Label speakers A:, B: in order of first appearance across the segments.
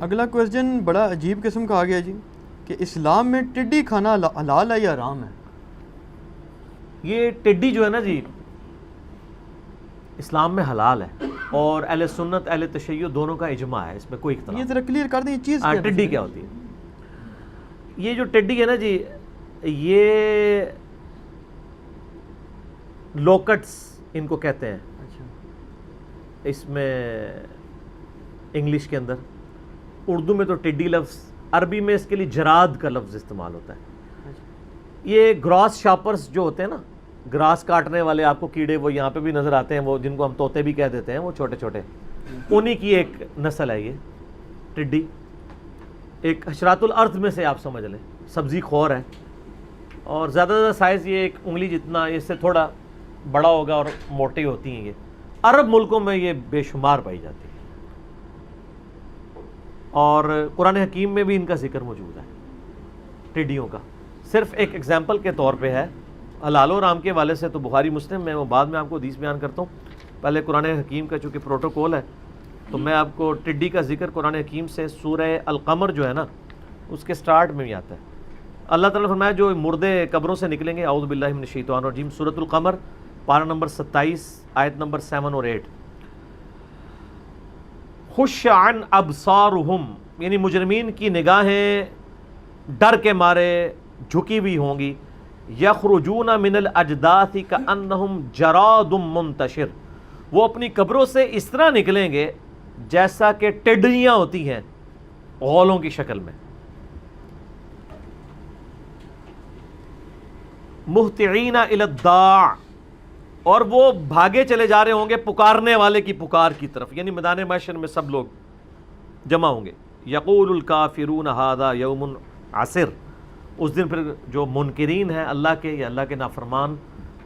A: اگلا کویسچن بڑا عجیب قسم کا آ گیا جی کہ اسلام میں ٹڈی کھانا حلال ہے یا حرام ہے؟
B: یہ ٹڈی جو ہے نا جی اسلام میں حلال ہے، اور اہل سنت اہل تشیع دونوں کا اجماع ہے، اس میں کوئی اختلاف
A: یہ ذرا کلیئر کر دیں یہ چیز
B: نہیں۔ ٹڈی کیا ہوتی ہے؟ یہ جو ٹڈی ہے نا جی، یہ لوکٹس ان کو کہتے ہیں اس میں انگلش کے اندر، اردو میں تو ٹڈی لفظ، عربی میں اس کے لیے جراد کا لفظ استعمال ہوتا ہے۔ یہ گراس شاپرز جو ہوتے ہیں نا، گراس کاٹنے والے، آپ کو کیڑے وہ یہاں پہ بھی نظر آتے ہیں، وہ جن کو ہم طوطے بھی کہہ دیتے ہیں، وہ چھوٹے چھوٹے، انہی کی ایک نسل ہے یہ ٹڈی، ایک حشرات الارض میں سے آپ سمجھ لیں، سبزی خور ہے، اور زیادہ زیادہ سائز یہ ایک انگلی جتنا، اس سے تھوڑا بڑا ہوگا اور موٹی ہوتی ہیں۔ یہ عرب ملکوں میں یہ بے شمار پائی جاتی ہے، اور قرآن حکیم میں بھی ان کا ذکر موجود ہے ٹڈیوں کا۔ صرف ایک ایگزامپل کے طور پہ ہے، حلال و حرام کے والے سے تو بخاری مسلم میں، وہ بعد میں آپ کو حدیث بیان کرتا ہوں، پہلے قرآن حکیم کا چونکہ پروٹوکول ہے تو میں آپ کو ٹڈی کا ذکر قرآن حکیم سے سورہ القمر جو ہے نا اس کے سٹارٹ میں بھی آتا ہے۔ اللہ تعالیٰ نے فرمایا جو مردے قبروں سے نکلیں گے، اعوذ باللہ من الشیطان الرجیم، سورۃ القمر پارہ نمبر 27 آیت نمبر 7 اور 8، خش عن ابصارہم، یعنی مجرمین کی نگاہیں ڈر کے مارے جھکی ہوئی ہوں گی، یخرجون من الاجداث کانہم جراد منتشر، وہ اپنی قبروں سے اس طرح نکلیں گے جیسا کہ ٹڈیاں ہوتی ہیں غولوں کی شکل میں، مہطعین الی الداع، اور وہ بھاگے چلے جا رہے ہوں گے پکارنے والے کی پکار کی طرف، یعنی میدان محشر میں سب لوگ جمع ہوں گے۔ یقول الکافرون ھذا یوم عسر، اس دن پھر جو منکرین ہیں اللہ کے یا اللہ کے نافرمان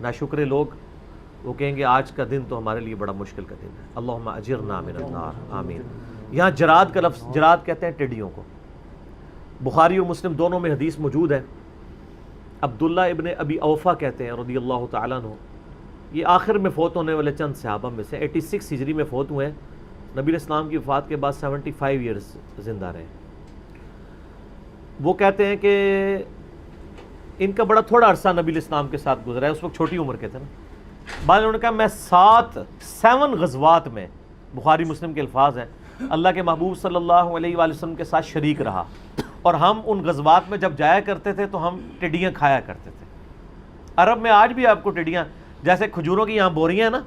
B: ناشکرے لوگ، وہ کہیں گے آج کا دن تو ہمارے لیے بڑا مشکل کا دن ہے، اللہم اجرنا من النار، آمین۔ یہاں جراد کا لفظ، جراد کہتے ہیں ٹڈیوں کو، بخاری و مسلم دونوں میں حدیث موجود ہے۔ عبداللہ ابن ابی اوفا کہتے ہیں رضی اللہ تعالیٰ عنہ، یہ آخر میں فوت ہونے والے چند صحابہ میں سے، 86 ہجری میں فوت ہوئے ہیں، نبی علیہ السلام کی وفات کے بعد 75 ایئرز زندہ رہے۔ وہ کہتے ہیں کہ ان کا بڑا تھوڑا عرصہ نبی علیہ السلام کے ساتھ گزرا ہے، اس وقت چھوٹی عمر کے تھے نا۔ بعد انہوں نے کہا میں 7 غزوات میں، بخاری مسلم کے الفاظ ہیں، اللہ کے محبوب صلی اللہ علیہ وآلہ وسلم کے ساتھ شریک رہا، اور ہم ان غزوات میں جب جایا کرتے تھے تو ہم ٹڈیاں کھایا کرتے تھے۔ عرب میں آج بھی آپ کو ٹڈیاں، جیسے کھجوروں کی یہاں بوریاں ہیں نا،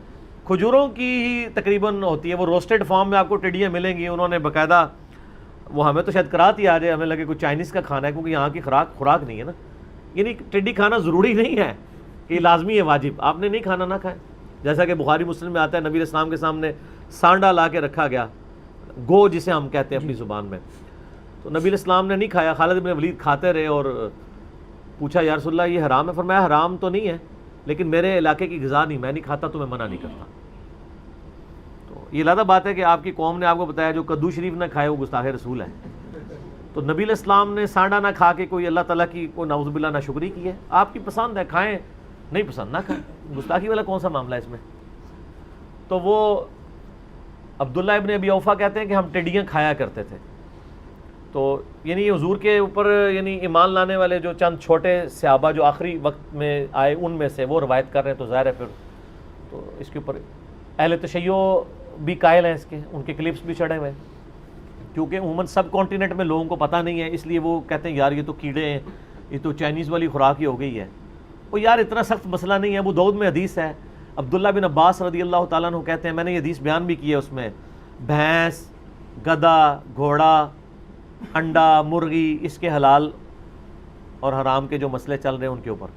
B: کھجوروں کی ہی تقریباً ہوتی ہے، وہ روسٹڈ فارم میں آپ کو ٹڈیاں ملیں گی، انہوں نے باقاعدہ، وہ ہمیں تو شاید کرات ہی آ جائے، ہمیں لگے کوئی چائنیز کا کھانا ہے، کیونکہ یہاں کی خوراک نہیں ہے نا، یعنی ٹڈی کھانا ضروری نہیں ہے کہ یہ لازمی ہے، واجب، آپ نے نہیں کھانا نہ کھائیں، جیسا کہ بخاری مسلم میں آتا ہے نبی علیہ السلام کے سامنے سانڈا لا کے رکھا گیا، گو جسے ہم کہتے ہیں اپنی زبان میں، تو نبی علیہ السلام نے نہیں کھایا، خالد بن ولید کھاتے رہے اور پوچھا یا رسول اللہ یہ حرام ہے؟ فرمایا حرام تو نہیں ہے لیکن میرے علاقے کی غذا نہیں، میں نہیں کھاتا تو میں منع نہیں کرتا۔ تو یہ علیحدہ بات ہے کہ آپ کی قوم نے آپ کو بتایا جو کدو شریف نہ کھائے وہ گستاخ رسول ہے، تو نبی علیہ السلام نے سانڈا نہ کھا کے کوئی اللہ تعالیٰ کی کوئی نعوذ باللہ نہ شکری کی ہے؟ آپ کی پسند ہے کھائیں، نہیں پسند نہ کھائیں، گستاخی والا کون سا معاملہ ہے اس میں؟ تو وہ عبداللہ ابن ابی اوفا کہتے ہیں کہ ہم ٹڈیاں کھایا کرتے تھے، تو یعنی حضور کے اوپر یعنی ایمان لانے والے جو چند چھوٹے صحابہ جو آخری وقت میں آئے ان میں سے وہ روایت کر رہے ہیں، تو ظاہر ہے پھر تو اس کے اوپر اہل تشیع بھی قائل ہیں، اس کے ان کے کلپس بھی چڑھے ہوئے ہیں، کیونکہ عموماً سب کانٹیننٹ میں لوگوں کو پتہ نہیں ہے، اس لیے وہ کہتے ہیں یار یہ تو کیڑے ہیں، یہ تو چائنیز والی خوراک ہی ہو گئی ہے۔ وہ یار اتنا سخت مسئلہ نہیں ہے، ابو داؤد میں حدیث ہے، عبداللہ بن عباس رضی اللہ تعالیٰ عنہ کہتے ہیں، میں نے یہ حدیث بیان بھی کی ہے، اس میں بھینس، گدھا، گھوڑا، انڈا، مرغی، اس کے حلال اور حرام کے جو مسئلے چل رہے ہیں ان کے اوپر،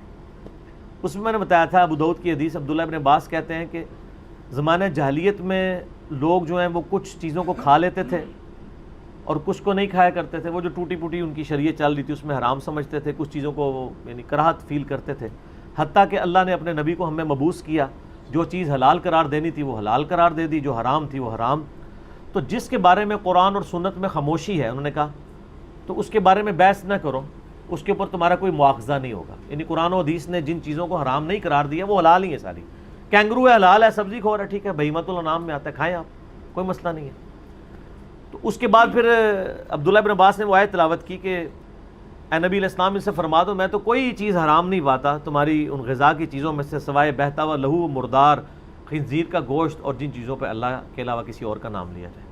B: اس میں نے بتایا تھا ابو داؤد کی حدیث، عبداللہ بن عباس کہتے ہیں کہ زمانہ جاہلیت میں لوگ جو ہیں وہ کچھ چیزوں کو کھا لیتے تھے اور کچھ کو نہیں کھایا کرتے تھے، وہ جو ٹوٹی پوٹی ان کی شریعت چل رہی تھی اس میں حرام سمجھتے تھے، کچھ چیزوں کو وہ یعنی کراہت فیل کرتے تھے، حتیٰ کہ اللہ نے اپنے نبی کو ہمیں مبعوث کیا، جو چیز حلال قرار دینی تھی وہ حلال قرار دے دی، جو حرام تھی وہ حرام۔ تو جس کے بارے میں قرآن اور سنت میں خاموشی ہے، انہوں نے کہا تو اس کے بارے میں بحث نہ کرو، اس کے اوپر تمہارا کوئی مواخذہ نہیں ہوگا، یعنی قرآن و حدیث نے جن چیزوں کو حرام نہیں قرار دیا وہ حلال ہی ہے ساری، کینگرو ہے حلال ہے، سبزی کھور ہے ٹھیک ہے، بہیمۃ الانعام میں آتا ہے، کھائیں آپ، کوئی مسئلہ نہیں ہے۔ تو اس کے بعد پھر عبداللہ ابن عباس نے وہ آیت تلاوت کی کہ اے نبی علیہ السلام ان سے فرما دو میں تو کوئی چیز حرام نہیں پاتا تمہاری ان غذا کی چیزوں میں سے سوائے بہتا ہوا لہو مردار خنزیر کا گوشت اور جن چیزوں پہ اللہ کے علاوہ کسی اور کا نام لیا جائے.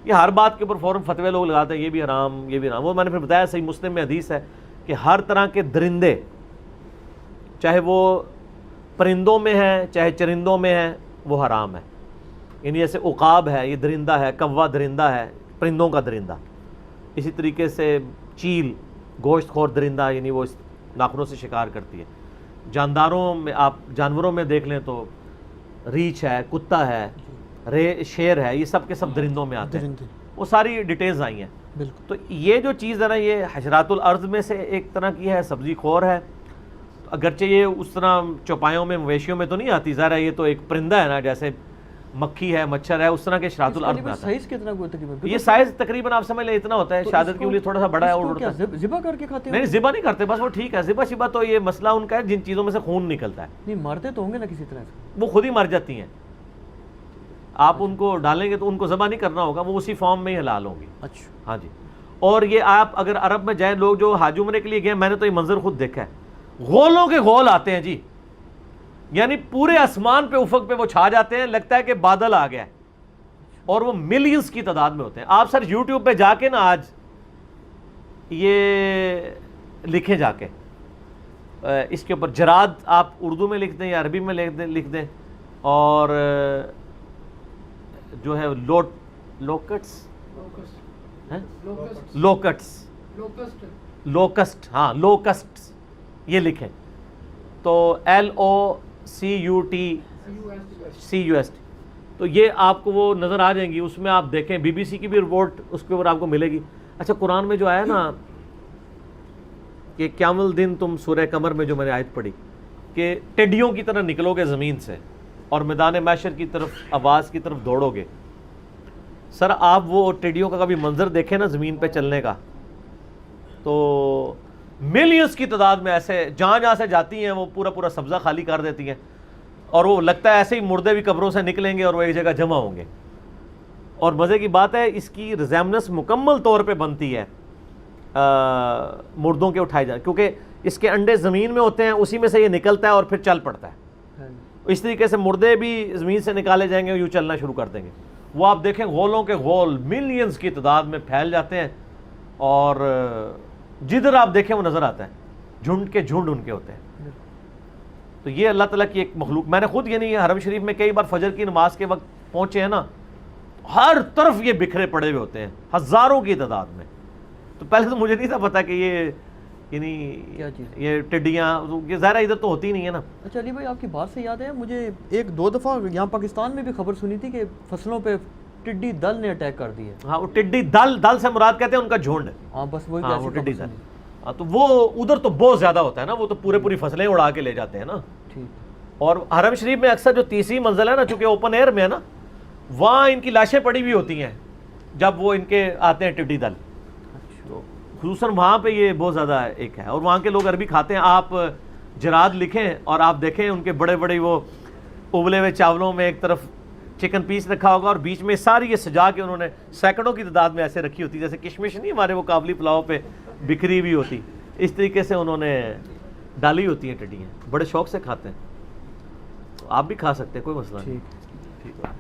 B: یہ ہر بات کے اوپر فوراً فتوے لوگ لگاتے ہیں یہ بھی حرام یہ بھی حرام. وہ میں نے پھر بتایا صحیح مسلم میں حدیث ہے کہ ہر طرح کے درندے چاہے وہ پرندوں میں ہیں چاہے چرندوں میں ہیں وہ حرام ہے. یعنی جیسے عقاب ہے یہ درندہ ہے کوا درندہ ہے پرندوں کا درندہ. اسی طریقے سے چیل گوشت خور درندہ یعنی وہ ناخنوں سے شکار کرتی ہے. جانداروں میں آپ جانوروں میں دیکھ لیں تو ریچھ ہے کتا ہے شیر ہے یہ سب کے سب درندوں میں آتے ہیں. وہ ساری ڈیٹیلز آئی ہیں. تو یہ جو چیز ہے نا یہ حشرات الارض میں سے ایک طرح کی ہے سبزی خور ہے. اگرچہ یہ اس طرح چوپایوں میں مویشیوں میں تو نہیں آتی ظاہر ہے یہ تو ایک پرندہ ہے نا جیسے مکھی ہے مچھر ہے اس طرح کے شرات الارض میں آتا ہے.
A: سائز کتنا کوئی تقریباً
B: یہ سائز تقریباً آپ سمجھ لیں اتنا ہوتا ہے شہادت کے لیے تھوڑا سا بڑا ہے اور اڑتا ہے.
A: ذبح کر کے کھاتے ہیں
B: نہیں ذبح نہیں کرتے بس وہ ٹھیک ہے. ذبح شبہ تو یہ مسئلہ ان کا ہے جن چیزوں میں سے خون نکلتا ہے.
A: نہیں مارتے تو ہوں گے نا کسی طرح سے
B: وہ خود ہی مر جاتی ہیں. آپ ان کو ڈالیں گے تو ان کو ذبح نہیں کرنا ہوگا وہ اسی فارم میں ہی حلال ہوں گی.
A: اچھا
B: ہاں جی. اور یہ آپ اگر عرب میں جائیں لوگ جو حج عمرے کے لیے گئے میں نے تو یہ منظر خود دیکھا ہے غولوں کے غول آتے ہیں جی. یعنی پورے آسمان پہ افق پہ وہ چھا جاتے ہیں لگتا ہے کہ بادل آ گیا ہے اور وہ ملینز کی تعداد میں ہوتے ہیں. آپ سر یوٹیوب پہ جا کے نا آج یہ لکھیں جا کے اس کے اوپر جراد آپ اردو میں لکھ دیں یا عربی میں لکھ دیں اور جو ہے لوکسٹ ہاں لوکسٹ یہ لکھیں تو LOCUTCUST تو یہ آپ کو وہ نظر آ جائیں گی. اس میں آپ دیکھیں BBC کی بھی رپورٹ اس کے اوپر آپ کو ملے گی. اچھا قرآن میں جو آیا نا کہ قیام الدین تم سورہ قمر میں جو میں نے آیت پڑھی کہ ٹڈیوں کی طرح نکلو گے زمین سے اور میدان محشر کی طرف آواز کی طرف دوڑو گے. سر آپ وہ ٹڈیوں کا کبھی منظر دیکھیں نا زمین پہ چلنے کا تو ملینز کی تعداد میں ایسے جہاں سے جاتی ہیں وہ پورا سبزہ خالی کر دیتی ہیں اور وہ لگتا ہے ایسے ہی مردے بھی قبروں سے نکلیں گے اور وہ ایک جگہ جمع ہوں گے. اور مزے کی بات ہے اس کی ریزیمنس مکمل طور پہ بنتی ہے مردوں کے اٹھائے جائیں کیونکہ اس کے انڈے زمین میں ہوتے ہیں اسی میں سے یہ نکلتا ہے اور پھر چل پڑتا ہے. اس طریقے سے مردے بھی زمین سے نکالے جائیں گے یوں چلنا شروع کر دیں گے. وہ آپ دیکھیں غولوں کے غول ملینز کی تعداد میں پھیل جاتے ہیں اور جدھر آپ دیکھیں وہ نظر آتا ہے جھنڈ کے جھنڈ ان کے ہوتے ہیں. تو یہ اللہ تعالیٰ کی ایک مخلوق. میں نے خود یعنی حرم شریف میں کئی بار فجر کی نماز کے وقت پہنچے ہیں نا ہر طرف یہ بکھرے پڑے ہوئے ہوتے ہیں ہزاروں کی تعداد میں. تو پہلے تو مجھے نہیں تھا پتا کہ یہ یعنی
A: کیا چیز
B: یہ ٹڈیاں یہ ظاہر ادھر تو ہوتی نہیں ہے نا.
A: اچھا علی بھائی آپ کی بات سے یاد ہے مجھے ایک دو دفعہ یہاں پاکستان میں بھی خبر سنی تھی کہ فصلوں پہ ٹڈی دل نے اٹیک کر دی ہے.
B: ہاں وہ ٹڈی دل سے مراد کہتے ہیں ان کا جھنڈ.
A: ہاں بس وہی
B: ہاں وہ ٹڈی دل. ہاں تو وہ ادھر تو بہت زیادہ ہوتا ہے نا وہ تو پوری فصلیں اڑا کے لے جاتے ہیں نا.
A: ٹھیک. اور
B: حرم شریف میں اکثر جو تیسری منزل ہے نا چونکہ اوپن ایئر میں ہے نا وہاں ان کی لاشیں پڑی ہوئی ہوتی ہیں جب وہ ان کے آتے ہیں ٹڈی دل. تو خصوصاً وہاں پہ یہ بہت زیادہ ایک ہے اور وہاں کے لوگ عربی کھاتے ہیں. آپ جراد لکھیں اور آپ دیکھیں ان کے بڑے وہ ابلے ہوئے چاولوں میں ایک طرف چکن پیس رکھا ہوگا اور بیچ میں ساری یہ سجا کے انہوں نے سینکڑوں کی تعداد میں ایسے رکھی ہوتی جیسے کشمش نہیں ہمارے وہ کابلی پلاؤ پہ بکھری بھی ہوتی اس طریقے سے انہوں نے ڈالی ہوتی ہیں ٹڈیاں. بڑے شوق سے کھاتے ہیں. آپ بھی کھا سکتے ہیں کوئی مسئلہ نہیں. ٹھیک ہے.